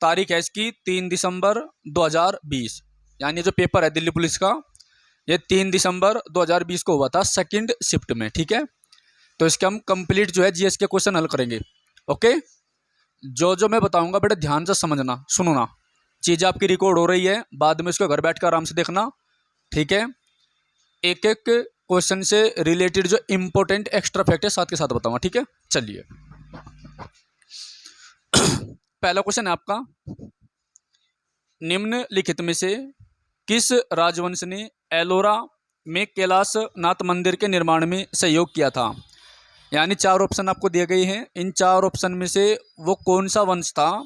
तारीख है इसकी 3 दिसंबर 2020, यानी जो पेपर है दिल्ली पुलिस का ये 3 दिसंबर 2020 को हुआ था सेकंड शिफ्ट में। ठीक है, तो इसके हम कंप्लीट जो है जीएस के क्वेश्चन हल करेंगे। ओके, जो जो मैं बताऊंगा बेटा ध्यान से समझना, सुनो ना, चीज़ें आपकी रिकॉर्ड हो रही है, बाद में इसको घर बैठ कर आराम से देखना। ठीक है, एक एक क्वेश्चन से रिलेटेड जो इंपॉर्टेंट एक्स्ट्रा फैक्ट है साथ के साथ बताऊंगा। ठीक है, चलिए पहला क्वेश्चन है आपका, निम्नलिखित में से किस राजवंश ने एलोरा में कैलाश नाथ मंदिर के निर्माण में सहयोग किया था? यानी 4 ऑप्शन आपको दिए गए हैं, इन 4 ऑप्शन में से वो कौन सा वंश था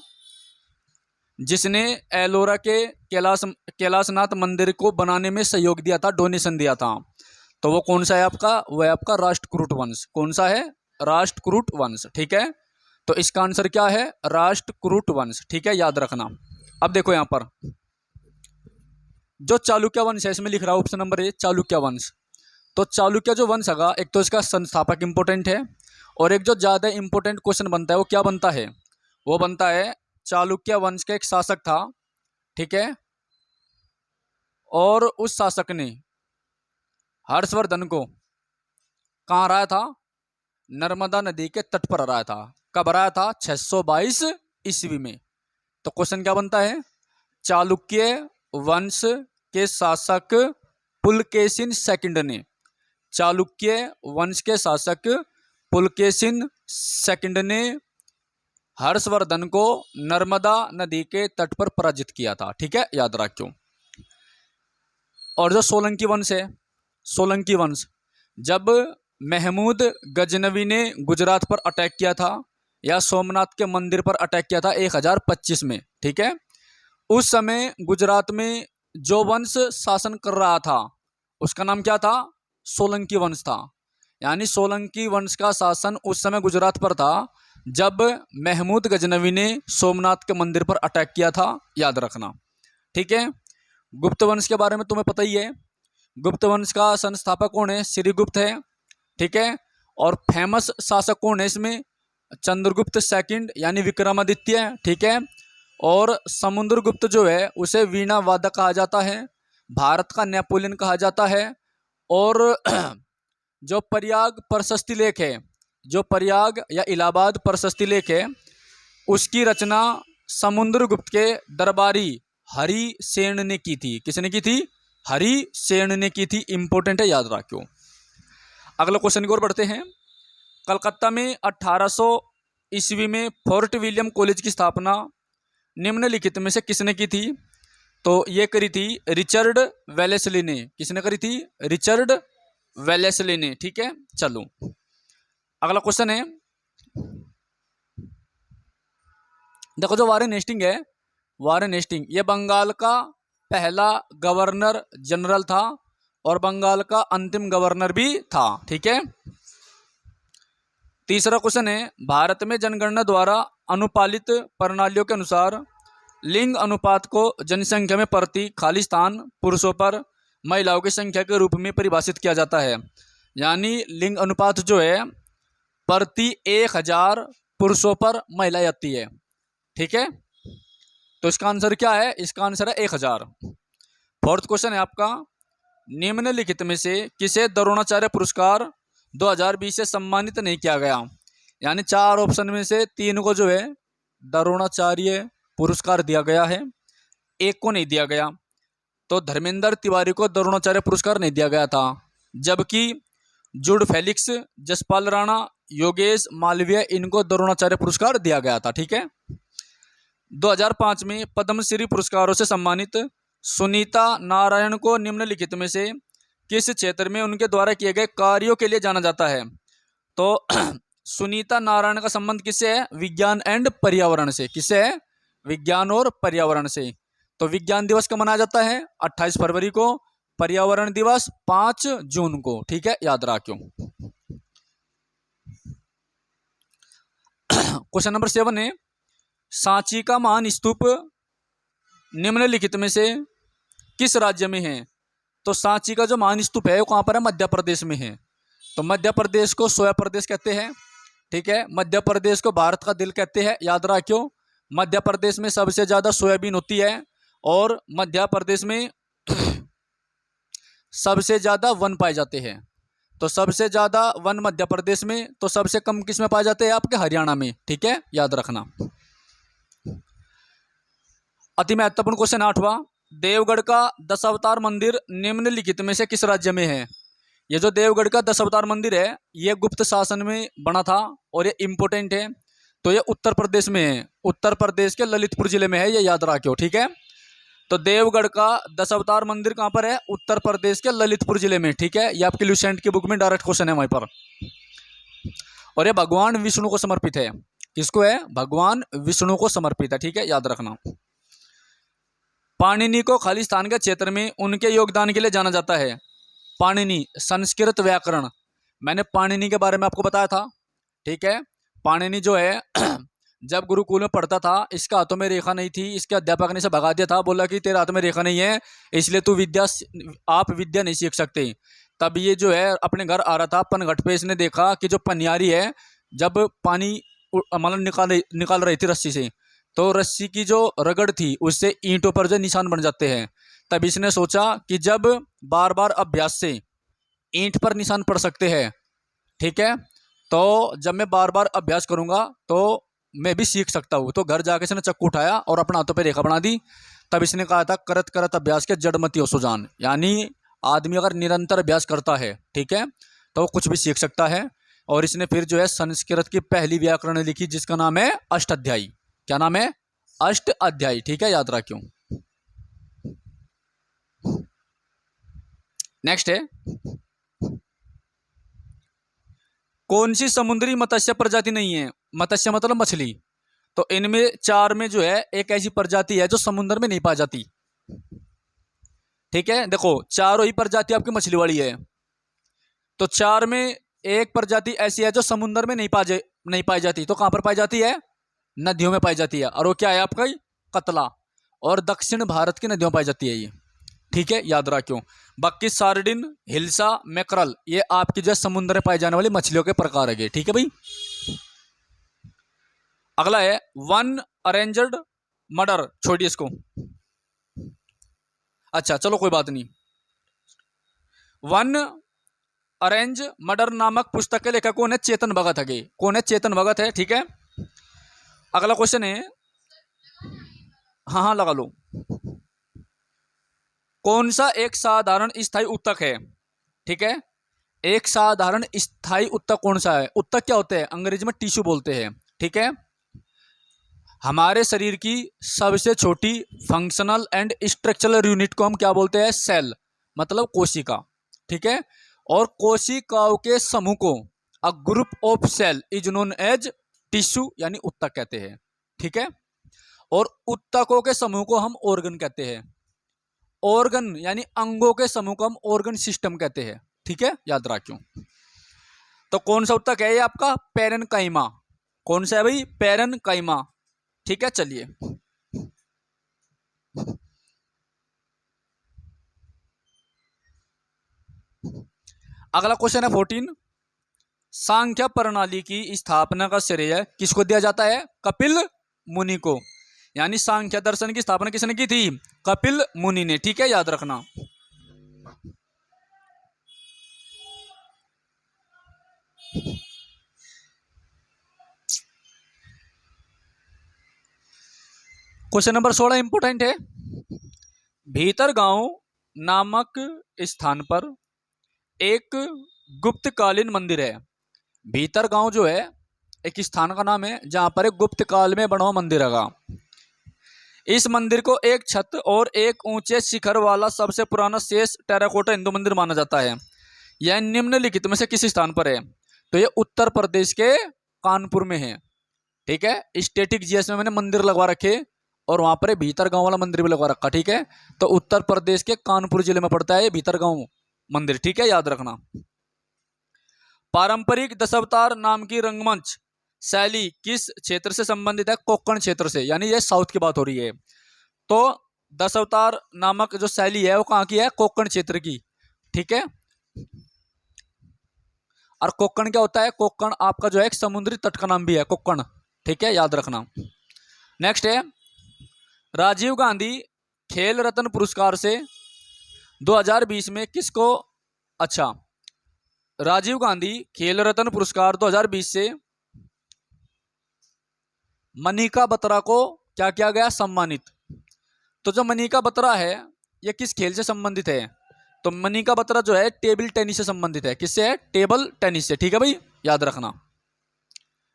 जिसने एलोरा के कैलाशनाथ मंदिर को बनाने में सहयोग दिया था, डोनेशन दिया था? तो वो कौन सा है आपका? वह आपका राष्ट्रकूट वंश। कौन सा है? राष्ट्रकूट वंश। ठीक है, तो इसका आंसर क्या है? राष्ट्रकूट वंश। ठीक है, याद रखना। अब देखो यहां पर जो चालुक्य वंश है इसमें लिख रहा है ऑप्शन नंबर ए चालुक्य वंश। तो चालुक्य जो वंश है एक तो इसका संस्थापक इंपॉर्टेंट है, और एक जो ज्यादा इंपॉर्टेंट क्वेश्चन बनता है वो क्या बनता है? वो बनता है चालुक्य वंश का एक शासक था। ठीक है, और उस शासक ने हर्षवर्धन को कहाँ हराया था? नर्मदा नदी के तट पर हराया था। कब हराया था? 622 ईस्वी में। तो क्वेश्चन क्या बनता है? चालुक्य वंश के शासक पुलकेशिन सेकंड ने, चालुक्य वंश के शासक पुलकेशिन सेकंड ने हर्षवर्धन को नर्मदा नदी के तट पर पराजित किया था। ठीक है, याद रखियो। और जो सोलंकी वंश है, सोलंकी वंश, जब महमूद गजनवी ने गुजरात पर अटैक किया था या सोमनाथ के मंदिर पर अटैक किया था 1025 में। ठीक है, उस समय गुजरात में जो वंश शासन कर रहा था उसका नाम क्या था? सोलंकी वंश था। यानी सोलंकी वंश का शासन उस समय गुजरात पर था जब महमूद गजनवी ने सोमनाथ के मंदिर पर अटैक किया था, याद रखना। ठीक है, गुप्त वंश के बारे में तुम्हें पता ही है, गुप्त वंश का संस्थापक कौन है? श्रीगुप्त है। ठीक है, और फेमस शासक कौन है इसमें? चंद्रगुप्त सेकंड यानी विक्रमादित्य। ठीक है, और समुद्रगुप्त जो है उसे वीणा वादक कहा जाता है, भारत का नेपोलियन कहा जाता है। और जो प्रयाग प्रशस्ति लेख है, जो प्रयाग या इलाहाबाद प्रशस्ति लेख है, उसकी रचना समुद्रगुप्त के दरबारी हरिसेन ने की थी। किसने की थी? हरिसेन ने की थी। इंपॉर्टेंट है, याद रखियो। अगला क्वेश्चन की ओर बढ़ते हैं। कलकत्ता में 1800 ईस्वी में फोर्ट विलियम कॉलेज की स्थापना निम्नलिखित में से किसने की थी? तो ये करी थी रिचर्ड वेलेस्ली ने। किसने करी थी? रिचर्ड वेलेस्ली ने। ठीक है, चलो अगला क्वेश्चन है, देखो जो वारेन हेस्टिंग है, वारेन हेस्टिंग ये बंगाल का पहला गवर्नर जनरल था और बंगाल का अंतिम गवर्नर भी था। ठीक है, तीसरा क्वेश्चन है, भारत में जनगणना द्वारा अनुपालित प्रणालियों के अनुसार लिंग अनुपात को जनसंख्या में प्रति खाली स्थान पुरुषों पर महिलाओं की संख्या के रूप में परिभाषित किया जाता है। यानी लिंग अनुपात जो है प्रति 1000 पुरुषों पर महिलाएं आती है। ठीक है, तो इसका आंसर क्या है? इसका आंसर है 1000। फोर्थ क्वेश्चन है आपका, निम्नलिखित में से किसे द्रोणाचार्य पुरस्कार 2020 से सम्मानित नहीं किया गया? यानी 4 ऑप्शन में से 3 को जो है द्रोणाचार्य पुरस्कार दिया गया है, एक को नहीं दिया गया। तो धर्मेंद्र तिवारी को द्रोणाचार्य पुरस्कार नहीं दिया गया था, जबकि जुड फेलिक्स, जसपाल राणा, योगेश मालवीय इनको द्रोणाचार्य पुरस्कार दिया गया था। ठीक है, 2005 में पद्मश्री पुरस्कारों से सम्मानित सुनीता नारायण को निम्नलिखित में से किस क्षेत्र में उनके द्वारा किए गए कार्यों के लिए जाना जाता है? तो सुनीता नारायण का संबंध किससे है? विज्ञान एंड पर्यावरण से। किससे है? विज्ञान और पर्यावरण से। तो विज्ञान दिवस कब मनाया जाता है? 28 फरवरी को। पर्यावरण दिवस 5 जून को। ठीक है, याद रखियो। क्वेश्चन नंबर 7 है, सांची का महान स्तूप निम्नलिखित में से किस राज्य में है? तो सांची का जो महान स्तूप है वो कहाँ पर है? मध्य प्रदेश में है। तो मध्य प्रदेश को सोया प्रदेश कहते हैं। ठीक है, मध्य प्रदेश को भारत का दिल कहते हैं, याद रखियो। मध्य प्रदेश में सबसे ज़्यादा सोयाबीन होती है, और मध्य प्रदेश में सबसे ज़्यादा वन पाए जाते हैं। तो सबसे ज़्यादा वन मध्य प्रदेश में, तो सबसे कम किस में पाए जाते हैं? आपके हरियाणा में। ठीक है, याद रखना। अति महत्वपूर्ण क्वेश्चन 8वां, देवगढ़ का दशावतार मंदिर निम्नलिखित में से किस राज्य में है? ये जो देवगढ़ का दशावतार मंदिर है, ये गुप्त शासन में बना था और ये इम्पोर्टेंट है। तो ये उत्तर प्रदेश में है, उत्तर प्रदेश के ललितपुर जिले में है, ये याद रखियो। ठीक है, तो देवगढ़ का दशावतार मंदिर कहाँ पर है? उत्तर प्रदेश के ललितपुर जिले में। ठीक है, ये आपकी लुसेंट की बुक में डायरेक्ट क्वेश्चन है वहीं पर। और ये भगवान विष्णु को समर्पित है। किसको है? भगवान विष्णु को समर्पित है। ठीक है, याद रखना। पाणिनि को खालिस्तान के क्षेत्र में उनके योगदान के लिए जाना जाता है। पाणिनि संस्कृत व्याकरण, मैंने पाणिनि के बारे में आपको बताया था। ठीक है, पाणिनि जो है जब गुरुकुल में पढ़ता था, इसके हाथों में रेखा नहीं थी, इसके अध्यापक ने इसे भगा दिया था, बोला कि तेरे हाथ में रेखा नहीं है, इसलिए तू आप विद्या नहीं सीख सकते। तब ये जो है अपने घर आ रहा था, पनघट पे इसने देखा कि जो पनियारी है, जब पानी मतलब निकाल रही थी रस्सी से, तो रस्सी की जो रगड़ थी उससे ईंटों पर जो निशान बन जाते हैं। तब इसने सोचा कि जब बार बार अभ्यास से ईंट पर निशान पड़ सकते हैं, ठीक है, तो जब मैं बार बार अभ्यास करूंगा तो मैं भी सीख सकता हूँ। तो घर जाके इसने चक्कू उठाया और अपने हाथों पे रेखा बना दी। तब इसने कहा था, करत करत अभ्यास के जड़मती हो सुजान, यानी आदमी अगर निरंतर अभ्यास करता है, ठीक है, तो वो कुछ भी सीख सकता है। और इसने फिर जो है संस्कृत की पहली व्याकरण लिखी, जिसका नाम है अष्टाध्यायी। क्या नाम है? अष्टाध्यायी। ठीक है, याद रखियो। नेक्स्ट है, कौन सी समुद्री मत्स्य प्रजाति नहीं है? मत्स्य मतलब मछली। तो इनमें चार में जो है एक ऐसी प्रजाति है जो समुद्र में नहीं पाई जाती। ठीक है, देखो चारों ही प्रजाति आपकी मछली वाली है, तो चार में एक प्रजाति ऐसी है जो समुद्र में नहीं पाई जाती। तो कहां पर पाई जाती है? नदियों में पाई जाती है। और वो क्या है आपका? कतला। और दक्षिण भारत की नदियों में पाई जाती है ये। ठीक है, याद रखियो। बाकी सार्डिन, हिल्सा, मैकरल, ये आपकी जो समुद्र में पाई जाने वाली मछलियों के प्रकार है। ठीक है भाई। अगला है वन अरेंज्ड मर्डर। छोड़िए इसको, अच्छा चलो कोई बात नहीं। वन अरेंज मर्डर नामक पुस्तक के लेखक कौन है? चेतन भगत है। कौन है? चेतन भगत है। ठीक है, अगला क्वेश्चन है, हाँ लगा लो। कौन सा एक साधारण स्थायी उत्तक है? ठीक है, एक साधारण स्थायी उत्तक कौन सा है? उत्तक क्या होते हैं? अंग्रेजी में टिश्यू बोलते हैं। ठीक है, हमारे शरीर की सबसे छोटी फंक्शनल एंड स्ट्रक्चरल यूनिट को हम क्या बोलते हैं? सेल, मतलब कोशिका। ठीक है, और कोशिकाओं के समूह को a group of cell is known as tissue, यानी उत्तक कहते हैं। ठीक है, और उत्तकों के समूह को हम ऑर्गन कहते हैं। ऑर्गन यानी अंगों के समूह को हम ऑर्गन सिस्टम कहते हैं। ठीक है, याद रखियो। तो कौन सा उत्तक है ये आपका? पैरेनकाइमा। कौन सा है भाई? पैरेनकाइमा। ठीक है, चलिए अगला क्वेश्चन है 14। सांख्य प्रणाली की स्थापना का श्रेय किसको दिया जाता है? कपिल मुनि को। यानी सांख्य दर्शन की स्थापना किसने की थी? कपिल मुनि ने। ठीक है, याद रखना। क्वेश्चन नंबर 16 इंपोर्टेंट है। भीतरगांव नामक स्थान पर एक गुप्तकालीन मंदिर है। भीतरगांव जो है एक स्थान का नाम है जहां पर एक गुप्त काल में बना हुआ मंदिर है। इस मंदिर को एक छत और एक ऊंचे शिखर वाला सबसे पुराना शेष टेराकोटा हिंदू मंदिर माना जाता है। यह निम्नलिखित में से किस स्थान पर है? तो यह उत्तर प्रदेश के कानपुर में है। ठीक है, स्टेटिक जीएस में मैंने मंदिर लगवा रखे और वहां पर भीतरगांव वाला मंदिर भी लगवा रखा। ठीक है, तो उत्तर प्रदेश के कानपुर जिले में पड़ता है भीतरगांव मंदिर। ठीक है, याद रखना। पारंपरिक दशावतार नाम की रंगमंच शैली किस क्षेत्र से संबंधित है? कोंकण क्षेत्र से, यानी ये साउथ की बात हो रही है। तो दशावतार नामक जो शैली है वो कहाँ की है? कोंकण क्षेत्र की। ठीक है, और कोंकण क्या होता है? कोंकण आपका जो है एक समुद्री तट का नाम भी है, कोंकण। ठीक है, याद रखना। नेक्स्ट है, राजीव गांधी खेल रत्न पुरस्कार से 2020 में किसको, अच्छा, राजीव गांधी खेल रत्न पुरस्कार 2020 से मनिका बत्रा को क्या किया गया, सम्मानित। तो जो मनिका बत्रा है ये किस खेल से संबंधित है, तो मनिका बत्रा जो है टेबल टेनिस से संबंधित है। किससे है, टेबल टेनिस से। ठीक है भाई, याद रखना।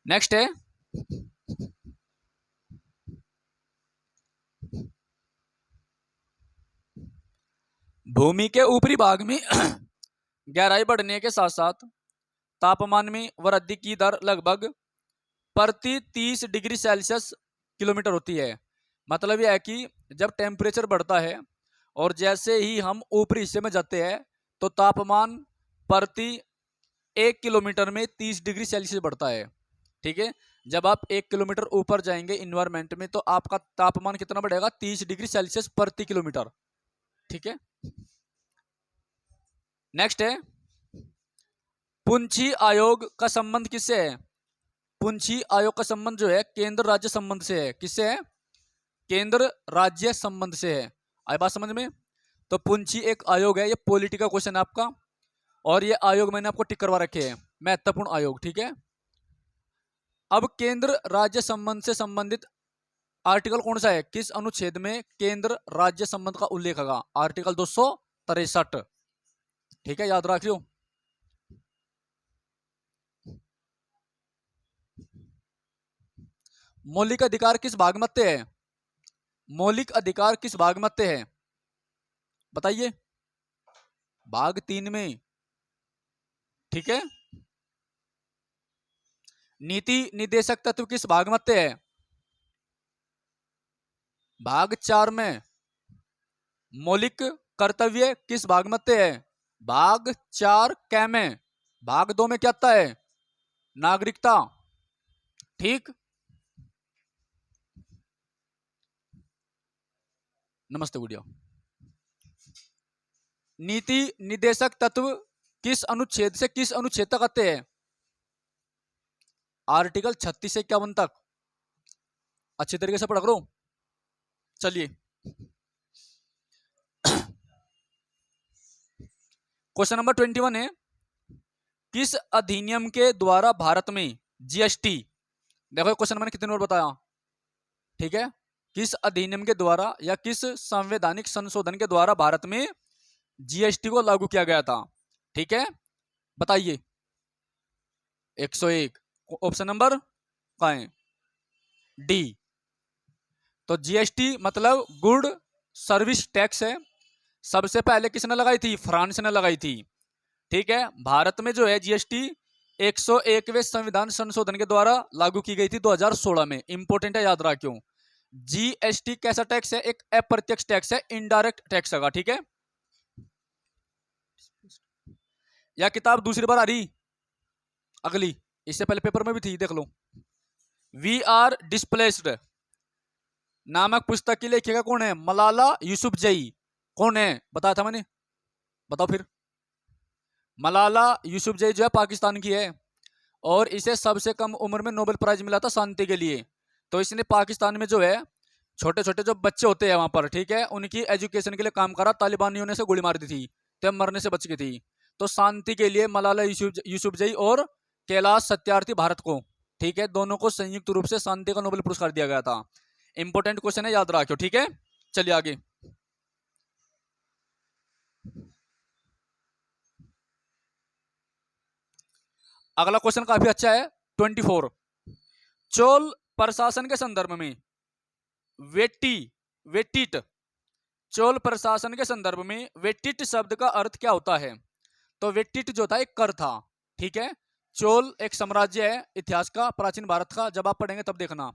नेक्स्ट है, भूमि के ऊपरी भाग में गहराई बढ़ने के साथ साथ तापमान में वृद्धि की दर लगभग प्रति 30 डिग्री सेल्सियस किलोमीटर होती है। मतलब यह है कि जब टेम्परेचर बढ़ता है और जैसे ही हम ऊपरी हिस्से में जाते हैं तो तापमान प्रति 1 किलोमीटर में 30 डिग्री सेल्सियस बढ़ता है। ठीक है, जब आप 1 किलोमीटर ऊपर जाएंगे इन्वायरमेंट में तो आपका तापमान कितना बढ़ेगा, 30 डिग्री सेल्सियस प्रति किलोमीटर। ठीक है, नेक्स्ट है, पुंछी आयोग का संबंध किससे है, पुंछी आयोग का संबंध जो है केंद्र राज्य संबंध से है। किससे है, केंद्र राज्य संबंध से है। आई बात समझ में। तो पुंछी एक आयोग है, ये पॉलिटी का क्वेश्चन है आपका, और ये आयोग मैंने आपको टिक करवा रखे हैं, महत्वपूर्ण आयोग। ठीक है, अब केंद्र राज्य संबंध से संबंधित आर्टिकल कौन सा है, किस अनुच्छेद में केंद्र राज्य संबंध का उल्लेख होगा, आर्टिकल 263। ठीक है, याद रखियो। मौलिक अधिकार किस भाग में आते हैं, मौलिक अधिकार किस भाग में आते हैं, बताइए, भाग 3 में। ठीक है, नीति निर्देशक तत्व किस भाग में आते हैं, भाग 4 में। मौलिक कर्तव्य किस भाग में आते हैं, भाग 4 कै में। भाग 2 में क्या आता है, नागरिकता। ठीक, नमस्ते गुड़िया। नीति निर्देशक तत्व किस अनुच्छेद से किस अनुच्छेद तक आते हैं, आर्टिकल 36 से 51 तक। अच्छे तरीके से पढ़ करो। चलिए, क्वेश्चन नंबर 21 है, किस अधिनियम के द्वारा भारत में जीएसटी, देखो क्वेश्चन मैंने कितने बार बताया। ठीक है, किस अधिनियम के द्वारा या किस संवैधानिक संशोधन के द्वारा भारत में जीएसटी को लागू किया गया था। ठीक है, बताइए। 101 ऑप्शन नंबर कहाँ है, डी। तो जीएसटी मतलब गुड सर्विस टैक्स है। सबसे पहले किसने लगाई थी, फ्रांस ने लगाई थी। ठीक है, भारत में जो है जीएसटी 101वें संविधान संशोधन के द्वारा लागू की गई थी 2016 में। इंपॉर्टेंट है, याद रखियो। जीएसटी कैसा टैक्स है, एक अप्रत्यक्ष टैक्स है, इनडायरेक्ट टैक्स है। ठीक है, या किताब दूसरी बार आ रही, अगली, इससे पहले पेपर में भी थी, देख लो। वी आर डिस्प्लेस्ड नामक पुस्तक की लेखिका कौन है, मलाला यूसुफजई। कौन है, बताया था मैंने, बताओ फिर। मलाला यूसुफजई जो है पाकिस्तान की है, और इसे सबसे कम उम्र में नोबेल प्राइज मिला था शांति के लिए। तो इसने पाकिस्तान में जो है छोटे छोटे जो बच्चे होते हैं वहां पर, ठीक है, उनकी एजुकेशन के लिए काम करा। तालिबानियों ने से गोली मार दी थी, तब मरने से बच गई थी। तो शांति के लिए मलाला यूसुफजई और कैलाश सत्यार्थी भारत को, ठीक है, दोनों को संयुक्त रूप से शांति का नोबेल पुरस्कार दिया गया था। इंपॉर्टेंट क्वेश्चन है, याद रखियो। ठीक है, चलिए आगे। अगला क्वेश्चन काफी अच्छा है, 24। चोल प्रशासन के संदर्भ में वेटिट, चोल प्रशासन के संदर्भ में वेटिट शब्द का अर्थ क्या होता है। तो वेटिट जो था एक कर था। ठीक है, चोल एक साम्राज्य है इतिहास का, प्राचीन भारत का, जब आप पढ़ेंगे तब देखना।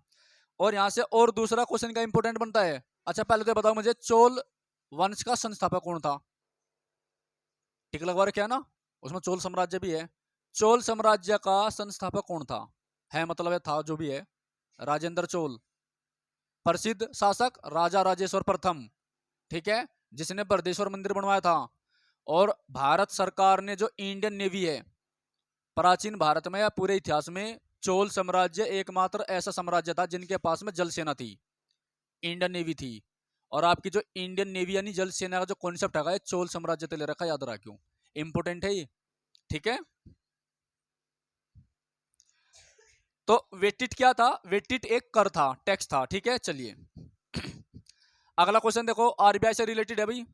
और यहां से और दूसरा क्वेश्चन का इंपॉर्टेंट बनता है। अच्छा, पहले तो बताओ मुझे, चोल वंश का संस्थापक कौन था। टिक लगवा रखे है ना, उसमें चोल साम्राज्य भी है। चोल साम्राज्य का संस्थापक कौन था, है मतलब था जो भी है, राजेंद्र चोल, प्रसिद्ध शासक राजा राजेश्वर प्रथम। ठीक है, जिसने बृहदेश्वर मंदिर बनवाया था। और भारत सरकार ने जो इंडियन नेवी है, प्राचीन भारत में या पूरे इतिहास में चोल साम्राज्य एकमात्र ऐसा साम्राज्य था जिनके पास में जल सेना थी, इंडियन नेवी थी। और आपकी जो इंडियन नेवी यानी जल सेना का जो कॉन्सेप्ट है चोल साम्राज्य से ले रखा, याद रखियो, इंपोर्टेंट है ये, ठीक है। तो वेटिट क्या था? वेटिट एक कर था, टैक्स था, ठीक है। चलिए अगला क्वेश्चन देखो, आरबीआई से रिलेटेड है भाई।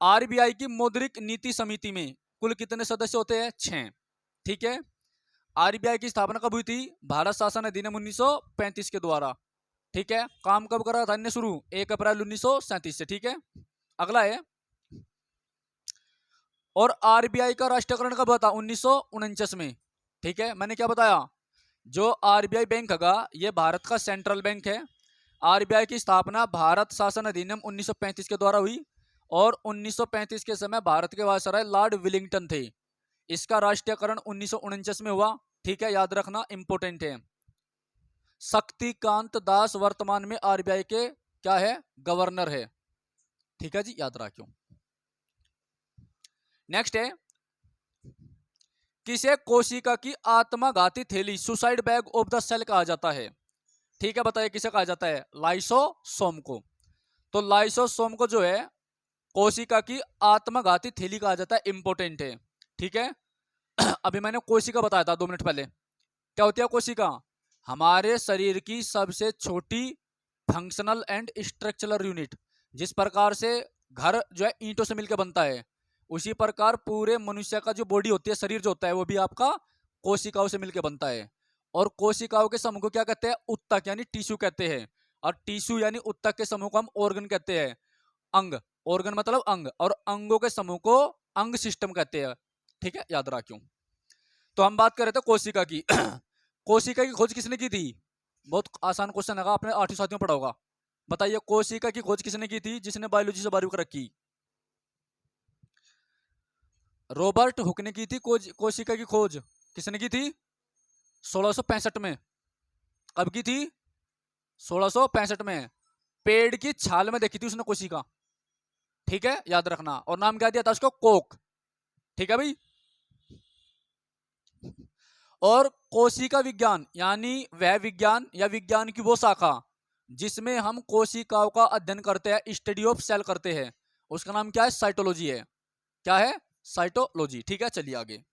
आरबीआई की मौद्रिक नीति समिति में कुल कितने सदस्य होते हैं? 6, ठीक है। आरबीआई की स्थापना कब हुई थी? भारत शासन अधिनियम 1935 के द्वारा, ठीक है। काम कब करा था इनने शुरू? 1 अप्रैल 1937 से, ठीक है। अगला है, और आरबीआई का राष्ट्रीयकरण कब हुआ था? 1949 में, ठीक है। मैंने क्या बताया, जो आरबीआई बैंक है ये भारत का सेंट्रल बैंक है। आरबीआई की स्थापना भारत शासन अधिनियम 1935 के द्वारा हुई, और 1935 के समय भारत के वायसराय लॉर्ड विलिंगटन थे। इसका राष्ट्रीयकरण 1949 में हुआ, ठीक है, याद रखना, इंपोर्टेंट है। शक्तिकांत दास वर्तमान में आरबीआई के क्या है? गवर्नर है, ठीक है जी, याद रखियो। नेक्स्ट है, किसे कोशिका की आत्मघाती थैली suicide bag of the cell कहा जाता है? ठीक है, बताइए किसे कहा जाता है? लाइसोसोम को। तो लाइसोसोम को जो है कोशिका की आत्मघाती थैली कहा जाता है, इंपोर्टेंट है, ठीक है। अभी मैंने कोशिका बताया था 2 मिनट पहले, क्या होती है कोशिका? हमारे शरीर की सबसे छोटी फंक्शनल एंड स्ट्रक्चरल यूनिट। जिस प्रकार से घर जो है ईंटों से मिलकर बनता है, उसी प्रकार पूरे मनुष्य का जो बॉडी होती है, शरीर जो होता है, वो भी आपका कोशिकाओं से मिलकर बनता है। और कोशिकाओं के समूह को क्या कहते हैं? उत्तक यानी टिश्यू कहते हैं। और टिश्यू यानी उत्तक के समूह को हम ऑर्गन कहते हैं, अंग। ऑर्गन मतलब अंग, और अंगों के समूह को अंग सिस्टम कहते हैं, ठीक है, याद रखियो। तो हम बात कर रहे थे कोशिका की। कोशिका की खोज किसने की थी? बहुत आसान क्वेश्चन है, आपने 8वीं साथियों पढ़ा होगा। बताइए कोशिका की खोज किसने की थी, जिसने बायोलॉजी से 12वीं रखी? रॉबर्ट हुक ने की थी कोशिका की खोज। किसने की थी? 1665 में। कब की थी? 1665 में। पेड़ की छाल में देखी थी उसने कोशिका, ठीक है, याद रखना। और नाम क्या दिया था उसको? कोक, ठीक है भाई। और कोशिका विज्ञान यानी वह विज्ञान या विज्ञान की वो शाखा जिसमें हम कोशिकाओं का अध्ययन करते हैं, स्टडी ऑफ सेल करते हैं, उसका नाम क्या है? साइटोलॉजी है। क्या है? साइटोलॉजी, ठीक है। चलिए आगे।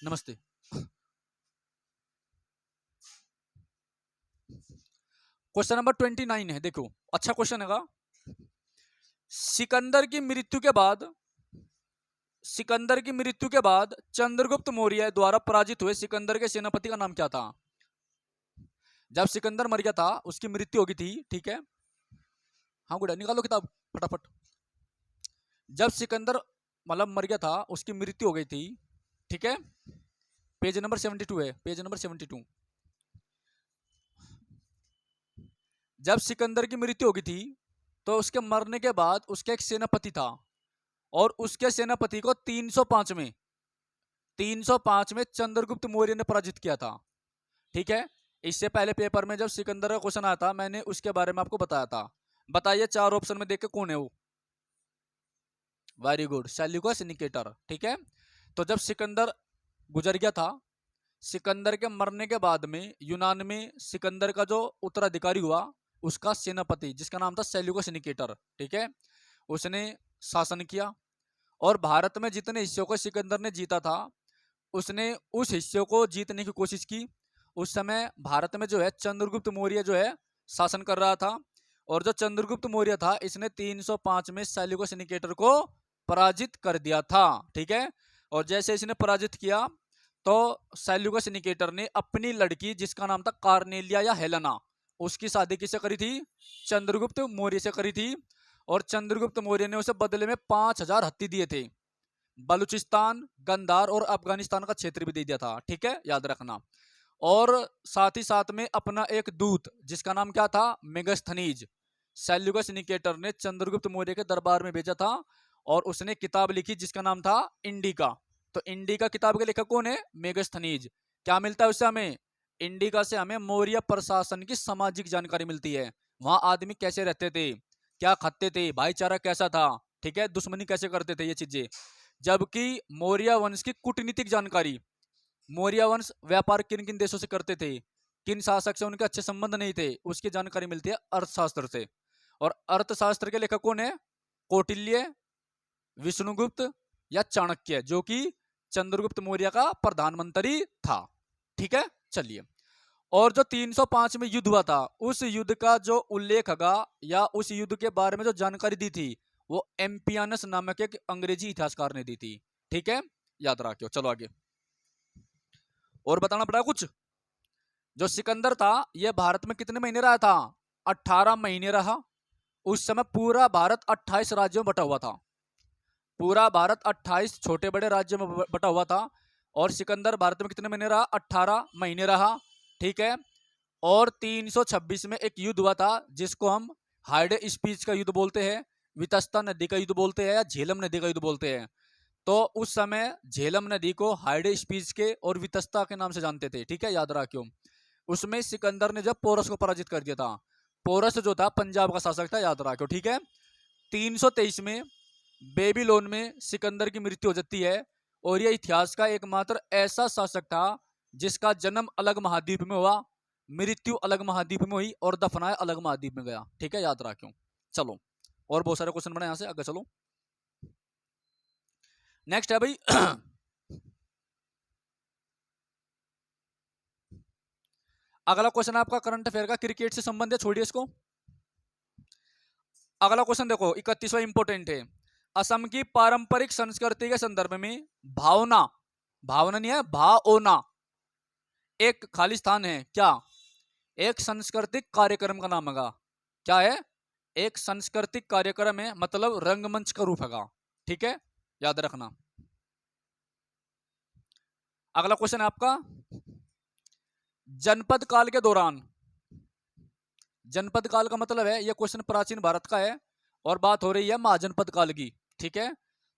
नमस्ते। क्वेश्चन नंबर 29 है, देखो, अच्छा क्वेश्चन है। सिकंदर की मृत्यु के बाद चंद्रगुप्त मौर्य द्वारा पराजित हुए सिकंदर के सेनापति का नाम क्या था? जब सिकंदर मर गया था, उसकी मृत्यु हो गई थी, ठीक है। हाँ गुड़ा, निकालो किताब फटाफट। जब सिकंदर मतलब मर गया था, उसकी मृत्यु हो गई थी, ठीक है। पेज नंबर 72 है, पेज नंबर 72। जब सिकंदर की मृत्यु हो गई थी, तो उसके मरने के बाद उसका एक सेनापति था, और उसके सेनापति को 305 में चंद्रगुप्त मौर्य ने पराजित किया था, ठीक है। इससे पहले पेपर में जब सिकंदर का क्वेश्चन आया था, मैंने उसके बारे में आपको बताया था। बताइए 4 ऑप्शन में देख के कौन है वो? वेरी गुड, सेल्यूकस निकेटर, ठीक है। तो जब सिकंदर गुजर गया था, सिकंदर के मरने के बाद में यूनान में सिकंदर का जो उत्तराधिकारी हुआ, उसका सेनापति जिसका नाम था सेल्यूकस निकेटर, ठीक है, उसने शासन किया। और भारत में जितने हिस्सों को सिकंदर ने जीता था, उसने उस हिस्सों को जीतने की कोशिश की। उस समय भारत में जो है चंद्रगुप्त मौर्य जो है शासन कर रहा था, और जो चंद्रगुप्त मौर्य था, इसने 305 में सेल्यूकस निकेटर को पराजित कर दिया था, ठीक है। और जैसे इसने पराजित किया, तो सेल्यूकस निकेटर ने अपनी लड़की जिसका नाम था कार्नेलिया या हेलेना, उसकी शादी किससे करी थी? चंद्रगुप्त मौर्य से करी थी। और चंद्रगुप्त मौर्य ने उसे बदले में 5000 हत्ती दिए थे। बलूचिस्तान, गंधार और अफगानिस्तान का क्षेत्र भी दे दिया था, ठीक है, याद रखना। और साथ ही साथ में अपना एक दूत जिसका नाम क्या था? मेगस्थनीज, सेल्यूकस निकेटर ने चंद्रगुप्त मौर्य के दरबार में भेजा था, और उसने किताब लिखी जिसका नाम था इंडिका। तो इंडिका किताब के लेखक कौन है? मेगस्थनीज। क्या मिलता है उससे हमें? इंडिका से हमें मौर्य प्रशासन की सामाजिक जानकारी मिलती है। वहां आदमी कैसे रहते थे, क्या खाते थे, भाईचारा कैसा था, ठीक है, दुश्मनी कैसे करते थे ये चीजें। जबकि मौर्य वंश की कूटनीतिक जानकारी, मौर्य वंश व्यापार किन किन देशों से करते थे, किन शासक से उनके अच्छे संबंध नहीं थे, उसकी जानकारी मिलती है अर्थशास्त्र से। और अर्थशास्त्र के लेखक कौन है? कौटिल्य, विष्णुगुप्त या चाणक्य, जो कि चंद्रगुप्त मौर्य का प्रधानमंत्री था। ठीक है, चलिए। और जो 305 में युद्ध हुआ था, उस युद्ध का जो उल्लेख होगा या उस युद्ध के बारे में जो जानकारी दी थी, वो एम्पियानस नामक एक अंग्रेजी इतिहासकार ने दी थी। ठीक है, याद रखियो। चलो आगे और बताना पड़ा कुछ। जो सिकंदर था, यह भारत में कितने महीने रहा था? 18 महीने रहा। उस समय पूरा भारत 28 राज्यों में बटा हुआ था। पूरा भारत 28 छोटे बड़े राज्यों में बटा हुआ था। और सिकंदर भारत में कितने महीने रहा? 18 महीने रहा। ठीक है। और 326 में एक युद्ध हुआ था, जिसको हम हाइडे स्पीच का युद्ध बोलते हैं, वितस्ता नदी का युद्ध बोलते हैं, या झेलम नदी का युद्ध बोलते हैं। तो उस समय झेलम नदी को हाइडे स्पीच के और वितस्ता के नाम से जानते थे। ठीक है, याद रखियो। उसमें सिकंदर ने जब पोरस को पराजित कर दिया था। पोरस जो था पंजाब का शासक था, याद रखियो। ठीक है। 323 में बेबीलोन में सिकंदर की मृत्यु हो जाती है। और यह इतिहास का एकमात्र ऐसा शासक था जिसका जन्म अलग महाद्वीप में हुआ, मृत्यु अलग महाद्वीप में हुई, और दफनाया अलग महाद्वीप में गया। ठीक है, याद रखियो। चलो, और बहुत सारे क्वेश्चन बने यहां से, आगे चलो। नेक्स्ट है भाई अगला क्वेश्चन आपका करंट अफेयर का, क्रिकेट से संबंधित, छोड़िए इसको। अगला क्वेश्चन देखो, 31वां इंपोर्टेंट है। असम की पारंपरिक संस्कृति के संदर्भ में भावना, भावना नहीं है, भावना, एक खाली स्थान है। क्या? एक सांस्कृतिक कार्यक्रम का नाम है। क्या है? एक सांस्कृतिक कार्यक्रम है, मतलब रंगमंच का रूप है। ठीक है, याद रखना। अगला क्वेश्चन आपका, जनपद काल के दौरान, जनपद काल का मतलब है, यह क्वेश्चन प्राचीन भारत का है और बात हो रही है महाजनपद काल की। ठीक है,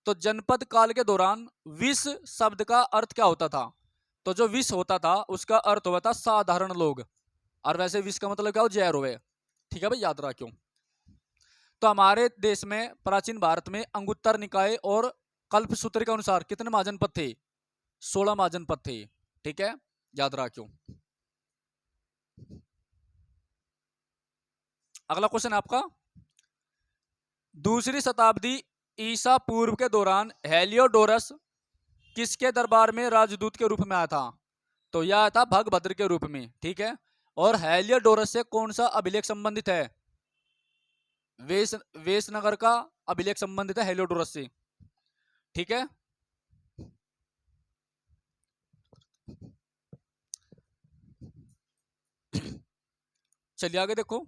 तो जनपद काल के दौरान विष शब्द का अर्थ क्या होता था? तो जो विष होता था उसका अर्थ होता था साधारण लोग, और वैसे विष का मतलब क्या हो? जहर हुए। ठीक है भाई, याद रखियो। तो हमारे देश में प्राचीन भारत में अंगुत्तर निकाय और कल्पसूत्र के अनुसार कितने महाजनपद थे? 16 महाजनपद थे। ठीक है, याद रखियो। अगला क्वेश्चन आपका, दूसरी शताब्दी ईसा पूर्व के दौरान हेलियोडोरस किसके दरबार में राजदूत के रूप में आया था? तो यह आया था भगभद्र के रूप में। ठीक है, और हेलियोडोरस से कौन सा अभिलेख संबंधित है? वेशनगर का अभिलेख संबंधित है हेलियोडोरस से। ठीक है, चलिए आगे देखो।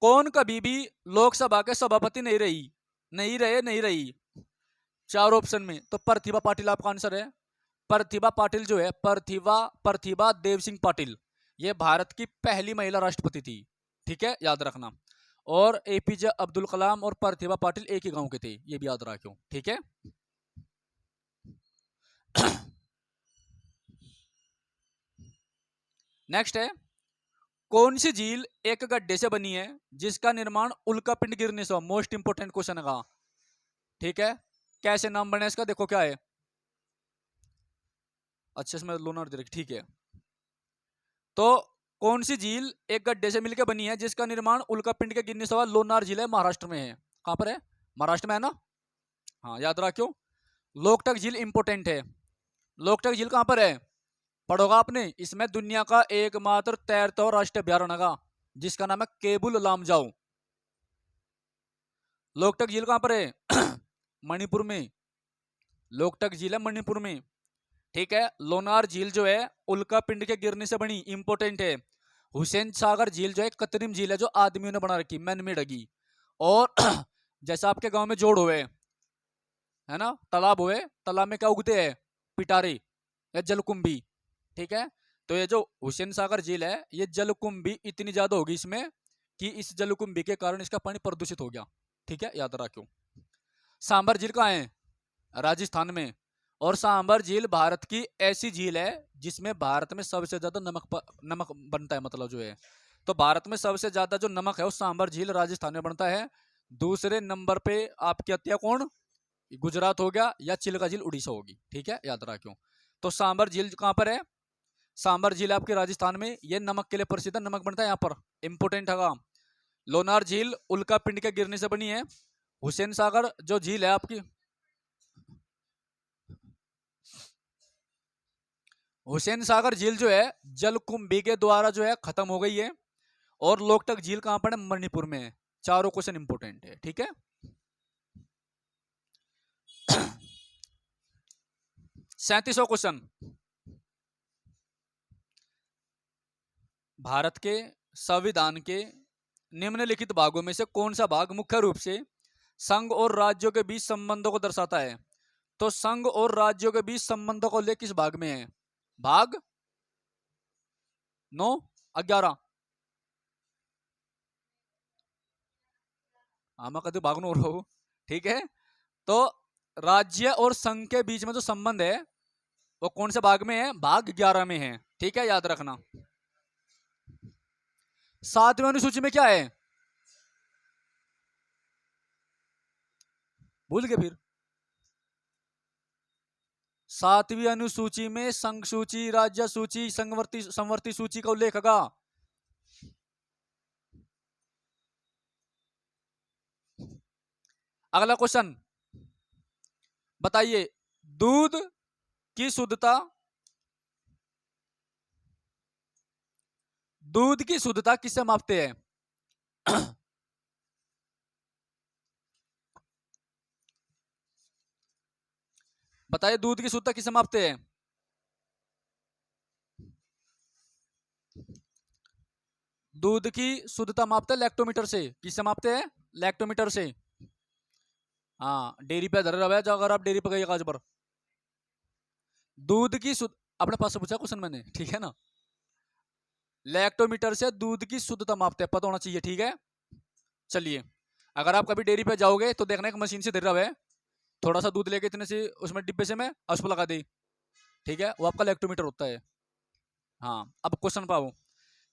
कौन कभी भी लोकसभा के सभापति नहीं रही? नहीं रही। चार ऑप्शन में तो प्रतिभा पाटिल आपका आंसर है। प्रतिभा पाटिल जो है, प्रतिभा देव सिंह पाटिल, ये भारत की पहली महिला राष्ट्रपति थी। ठीक है, याद रखना। और एपीजे अब्दुल कलाम और प्रतिभा पाटिल एक ही गांव के थे, ये भी याद रखियो। ठीक है, नेक्स्ट है, कौन सी झील एक गड्ढे से बनी है जिसका निर्माण उल्कापिंड गिरने से हुआ? मोस्ट इंपोर्टेंट क्वेश्चन है। ठीक है, कैसे नाम बने इसका, देखो क्या है। अच्छे से मैं लोनार दे रखी। ठीक है, तो कौन सी झील एक गड्ढे से मिलकर बनी है जिसका निर्माण उल्कापिंड के गिरने से हुआ? लोनार झील है, महाराष्ट्र में है। कहां पर है? महाराष्ट्र में है ना। हाँ, याद रखियो। लोकटक झील इंपोर्टेंट है। लोकटक झील कहां पर है? पढ़ोगा आपने। इसमें दुनिया का एकमात्र तैरता हुआ राष्ट्रीय अभ्यारण्य है, जिसका नाम है केबुल लामजाओ। लोकटक झील कहां पर है? मणिपुर में। लोकटक झील है मणिपुर में। ठीक है, लोनार झील जो है उल्कापिंड के गिरने से बनी, इंपोर्टेंट है। हुसैन सागर झील जो है कृत्रिम झील है, जो आदमियों ने बना रखी, मैन मेड है। और जैसा आपके गांव में जोड़ हुए है ना, तालाब हुए, तालाब में क्या उगते हैं? पिटारे या जलकुंभी। ठीक है, तो ये जो हुसैन सागर झील है, ये जलकुंभी इतनी ज्यादा होगी इसमें कि इस जलकुंभी के कारण इसका पानी प्रदूषित हो गया। ठीक है, याद रखियो। सांबर झील कहाँ है? राजस्थान में। और सांबर झील भारत की ऐसी झील है जिसमें भारत में सबसे ज्यादा नमक बनता है, मतलब जो है। तो भारत में सबसे ज्यादा जो नमक है वो सांबर झील राजस्थान में बनता है। दूसरे नंबर पे आपकी आती है कौन, गुजरात हो गया, या चिल्का झील उड़ीसा होगी। ठीक है, याद रखियो। तो सांबर झील कहां पर है, सांबर झील आपके राजस्थान में, ये नमक के लिए प्रसिद्ध है, नमक बनता है यहाँ पर, इंपोर्टेंट है। लोनार झील उल्का पिंड के गिरने से बनी है। हुसैन सागर जो झील है आपकी, हुसैन सागर झील जो है जलकुंभी के द्वारा जो है खत्म हो गई है। और लोकटक झील कहां पर है, मणिपुर में है। चारों क्वेश्चन इंपोर्टेंट है। ठीक है, 37वां क्वेश्चन, भारत के संविधान के निम्नलिखित भागों में से कौन सा भाग मुख्य रूप से संघ और राज्यों के बीच संबंधों को दर्शाता है। तो संघ और राज्यों के बीच संबंधों को ले किस भाग में है, भाग 9, 11, मैं कभी भाग 9 रहा हूं। ठीक है, तो राज्य और संघ के बीच में जो संबंध है वो कौन से भाग में है, भाग 11 में है। ठीक है, याद रखना। 7वें अनुसूची में क्या है, भूल गए फिर। 7वीं अनुसूची में संघ सूची, राज्य सूची, संवर्ती संवर्ती सूची का उल्लेख होगा। अगला क्वेश्चन बताइए, दूध की शुद्धता, दूध की शुद्धता किससे मापते हैं। बताइए, दूध की शुद्धता किससे मापते हैं। दूध की शुद्धता मापते हैं लैक्टोमीटर से। किससे मापते हैं, लैक्टोमीटर से। हाँ, डेयरी पे धर रहा है, अगर आप डेयरी पे गए आज पर, दूध की शुद्ध, अपने पास से पूछा क्वेश्चन मैंने, ठीक है ना। लैक्टोमीटर से दूध की शुद्धता मापते हैं, पता होना चाहिए। ठीक है, चलिए, अगर आप कभी डेयरी पे जाओगे तो देखना एक मशीन से धर रहा है, थोड़ा सा दूध लेके इतने से उसमें डिब्बे से मैं उसको लगा दी। ठीक है, वो आपका लैक्टोमीटर होता है। हाँ, अब क्वेश्चन पाओ,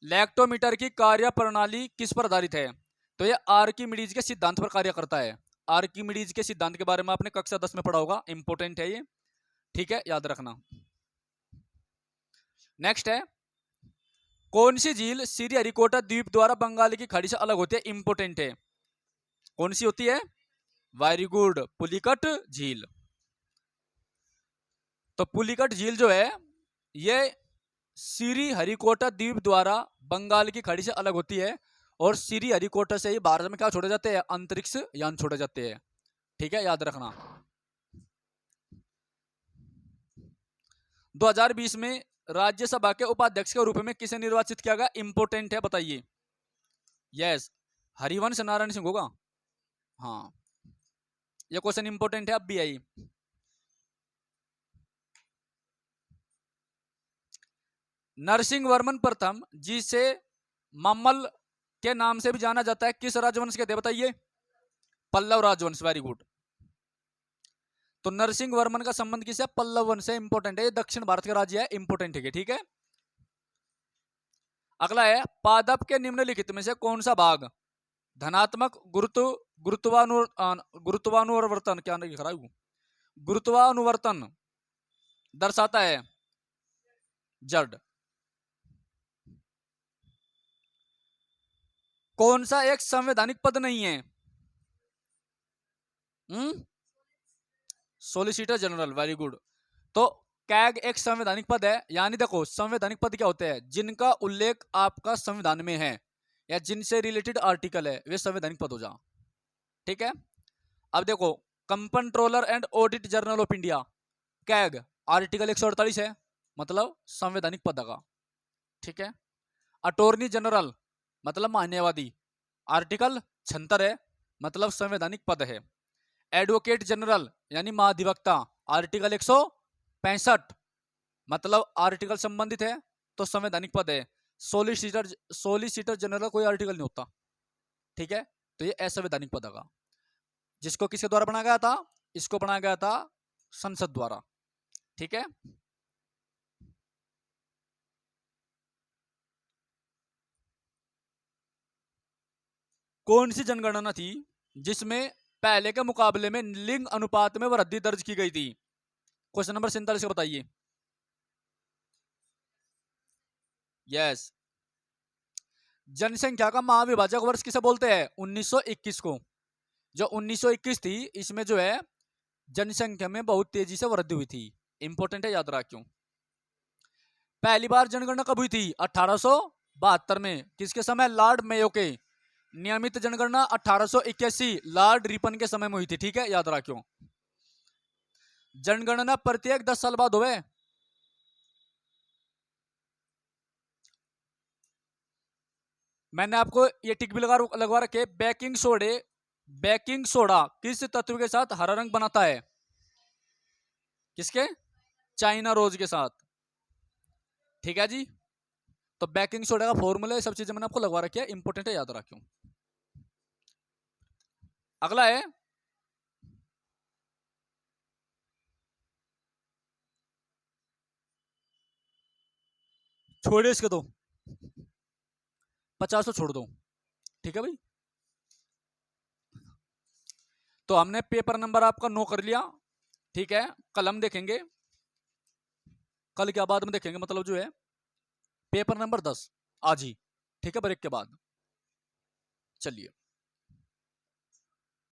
लैक्टोमीटर की कार्य प्रणाली किस पर आधारित है। तो ये आर्किमिडीज के सिद्धांत पर कार्य करता है। आर्किमिडीज के सिद्धांत के बारे में आपने कक्षा 10 में पढ़ा होगा, इंपोर्टेंट है ये। ठीक है, याद रखना। नेक्स्ट है, कौन सी झील श्रीहरिकोटा द्वीप द्वारा बंगाल की खाड़ी से अलग होती है, इंपोर्टेंट है। कौन सी होती है, वेरी गुड, पुलिकट झील। तो पुलिकट झील जो है ये श्रीहरिकोटा द्वीप द्वारा बंगाल की खाड़ी से अलग होती है। और श्रीहरिकोटा से ही भारत में क्या छोड़े जाते हैं, अंतरिक्ष यान छोड़े जाते हैं। ठीक है, याद रखना। 2020 में राज्यसभा के उपाध्यक्ष के रूप में किसे निर्वाचित किया गया, इंपोर्टेंट है, बताइए। यस, हरिवंश नारायण सिंह होगा। हाँ, ये क्वेश्चन इंपोर्टेंट है, अब भी आई। नरसिंह वर्मन प्रथम, जिसे मम्मल के नाम से भी जाना जाता है, किस राजवंश के थे, बताइए। पल्लव राजवंश, वेरी गुड। तो नरसिंह वर्मन का संबंध किससे, पल्लव वंश से, इंपोर्टेंट है, ये दक्षिण भारत का राज्य है, इंपोर्टेंट है। ठीक है, अगला है, पादप के निम्नलिखित में से कौन सा भाग धनात्मक गुरुत्वानुवर्तन, क्या लिख रहा हूं, गुरुत्वानुवर्तन दर्शाता है, जड़। कौन सा एक संवैधानिक पद नहीं है, सोलिसिटर जनरल, वेरी गुड। तो कैग एक संवैधानिक पद है, यानी देखो संवैधानिक पद क्या होते हैं, जिनका उल्लेख आपका संविधान में है या जिनसे रिलेटेड आर्टिकल है, वे संवैधानिक पद हो जा। ठीक है, अब देखो, controller and audit general of India, CAG, article 148 है, मतलब संवैधानिक पद का। ठीक है, अटॉर्नी जनरल मतलब मान्यवादी, आर्टिकल 76 है, मतलब संवैधानिक पद है। एडवोकेट जनरल यानी महाधिवक्ता, आर्टिकल 165, मतलब आर्टिकल संबंधित है, तो संवैधानिक पद है। सोलिसिटर जनरल कोई आर्टिकल नहीं होता। ठीक है, तो ये असंवैधानिक पद का, जिसको किसके द्वारा बनाया गया था, इसको बनाया गया था संसद द्वारा। ठीक है, कौन सी जनगणना थी जिसमें पहले के मुकाबले में लिंग अनुपात में वृद्धि दर्ज की गई थी? क्वेश्चन नंबर 47 का बताइए। यस। जनसंख्या का महाविभाजक वर्ष किसे बोलते हैं? 1921 को। जो 1921 थी, इसमें जो है जनसंख्या में बहुत तेजी से वृद्धि हुई थी। इंपॉर्टेंट है, याद रखियो। पहली बार जनगणना कब हुई थी? 1872 में। किसके समय? लॉर्ड मेयो के। नियमित जनगणना 1881 लॉर्ड रिपन के समय में हुई थी। ठीक है, याद रखियो। जनगणना प्रत्येक 10 साल बाद हुए। मैंने आपको ये टिक भी लगवा रखे। बेकिंग सोडा किस तत्व के साथ हरा रंग बनाता है? किसके? चाइना रोज के साथ। ठीक है जी। तो बेकिंग सोडा का फॉर्मूला, सब चीजें मैंने आपको लगवा रखी है, इंपॉर्टेंट है, याद रखियो। अगला है छोड़िए इसके दो, 50 तो छोड़ दो। ठीक है भाई। तो हमने पेपर नंबर आपका 9 कर लिया। ठीक है, कल हम देखेंगे, कल क्या बाद में देखेंगे, मतलब जो है पेपर नंबर 10 आज ही। ठीक है, ब्रेक के बाद। चलिए।